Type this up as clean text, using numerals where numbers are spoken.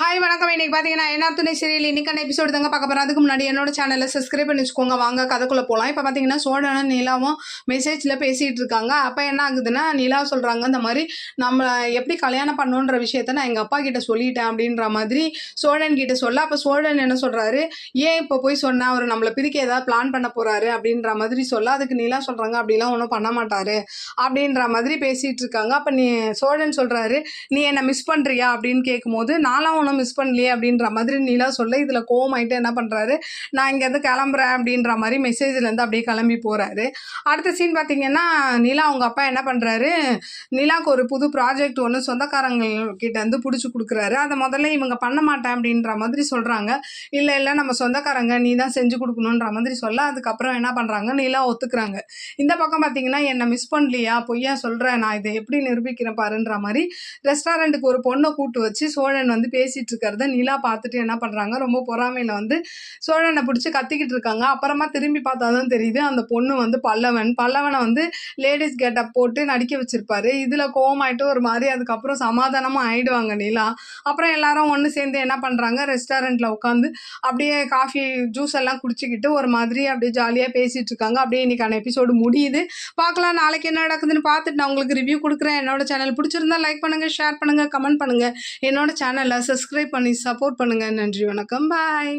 Hi வணக்கம். இன்னைக்கு பார்த்தீங்கன்னா என்ஆர் துணை சீரியல் இன்னைக்கான எபிசோடு தாங்க பார்க்க போகிறோம். அதுக்கு முன்னாடி என்னோட சேனலை சப்ஸ்கிரைப் பண்ணி வச்சுக்கோங்க. வாங்க கதைக்குள்ளே போகலாம். இப்போ பார்த்தீங்கன்னா சோழனும் நிலாவும் மெசேஜில் பேசிகிட்டு இருக்காங்க. அப்போ என்ன ஆகுதுன்னா நிலா சொல்கிறாங்க, இந்த மாதிரி நம்ம எப்படி கல்யாணம் பண்ணணுன்ற விஷயத்த நான் எங்கள் அப்பா கிட்ட சொல்லிட்டேன் அப்படின்ற மாதிரி சோழன் கிட்ட சொல்ல, அப்போ சோழன் என்ன சொல்கிறாரு, ஏன் இப்போ போய் சொன்னால் அவர் நம்மளை பிரிக்க ஏதாவது பிளான் பண்ண போகிறாரு அப்படின்ற மாதிரி சொல்ல, அதுக்கு நிலா சொல்கிறாங்க அப்படிலாம் ஒன்றும் பண்ண மாட்டார் அப்படின்ற மாதிரி பேசிகிட்டு இருக்காங்க. அப்போ சோழன் சொல்கிறாரு, நீ என்னை மிஸ் பண்ணுறியா அப்படின்னு கேட்கும்போது, நானும் ஒன்றும் மிஸ் பண்ணலையே அப்படின்ற மாதிரி நிலா சொல்ல, இதில் கோவமாயிட்டு என்ன பண்ணுறாரு, நான் இங்கேருந்து கிளம்புறேன் அப்படின்ற மாதிரி மெசேஜ்லேருந்து அப்படியே கிளம்பி போகிறாரு. அடுத்த சீன் பார்த்தீங்கன்னா நிலா அவங்க அப்பா என்ன பண்ணுறாரு, நிலாவுக்கு ஒரு புது ப்ராஜெக்ட் ஒன்று சொந்தக்காரங்கக்கிட்ட வந்து பிடிச்சி கொடுக்குறாரு. அதை முதல்ல இவங்க பண்ண மாட்டேன் அப்படின்ற மாதிரி சொல்கிறாங்க. இல்லை இல்லை நம்ம சொந்தக்காரங்க, நீ தான் செஞ்சு கொடுக்கணுன்ற மாதிரி சொல்ல, அதுக்கப்புறம் என்ன பண்ணுறாங்க, நிலா ஒத்துக்கிறாங்க. இந்த பக்கம் பார்த்தீங்கன்னா என்னை மிஸ் பண்ணலையா, பொய்யா சொல்கிறேன், நான் இதை எப்படி நிரூபிக்கிறேன் பாருன்ற மாதிரி ரெஸ்டாரண்ட்டுக்கு ஒரு பொண்ணை கூட்டு வச்சு சோழன் வந்து பேசிட்டு இருக்கிறத நிலா பார்த்துட்டு என்ன பண்றாங்க, ரொம்ப பொறாமையில வந்து சோழனை பிடிச்சி கத்திக்கிட்டு இருக்காங்க. அப்புறமா திரும்பி பார்த்தாதான் தெரியுது அந்த பொண்ணு வந்து பல்லவனை வந்து லேடிஸ் கெட்டப் போட்டு நடிக்க வச்சிருப்பாரு. இதுல கோவமாயிட்டு ஒரு மாதிரி அதுக்கப்புறம் சமாதானமா ஆயிடுவாங்க நிலா. அப்புறம் எல்லாரும் ஒன்று சேர்ந்து என்ன பண்றாங்க, ரெஸ்டாரண்ட்ல உட்காந்து அப்படியே காஃபி ஜூஸ் எல்லாம் குடிச்சிக்கிட்டு ஒரு மாதிரி அப்படியே ஜாலியா பேசிட்டு இருக்காங்க. அப்படியே இன்னைக்கான எபிசோடு முடியுது. பார்க்கலாம் நாளைக்கு என்ன நடக்குதுன்னு பார்த்துட்டு நான் உங்களுக்கு ரிவ்யூ கொடுக்குறேன். என்னோட சேனல் பிடிச்சிருந்தா லைக் பண்ணுங்க, ஷேர் பண்ணுங்க, கமெண்ட் பண்ணுங்க. என்னோட சேனலை சப்ஸ்கிரைப் பண்ணி சப்போர்ட் பண்ணுங்க. நன்றி, வணக்கம், பாய்.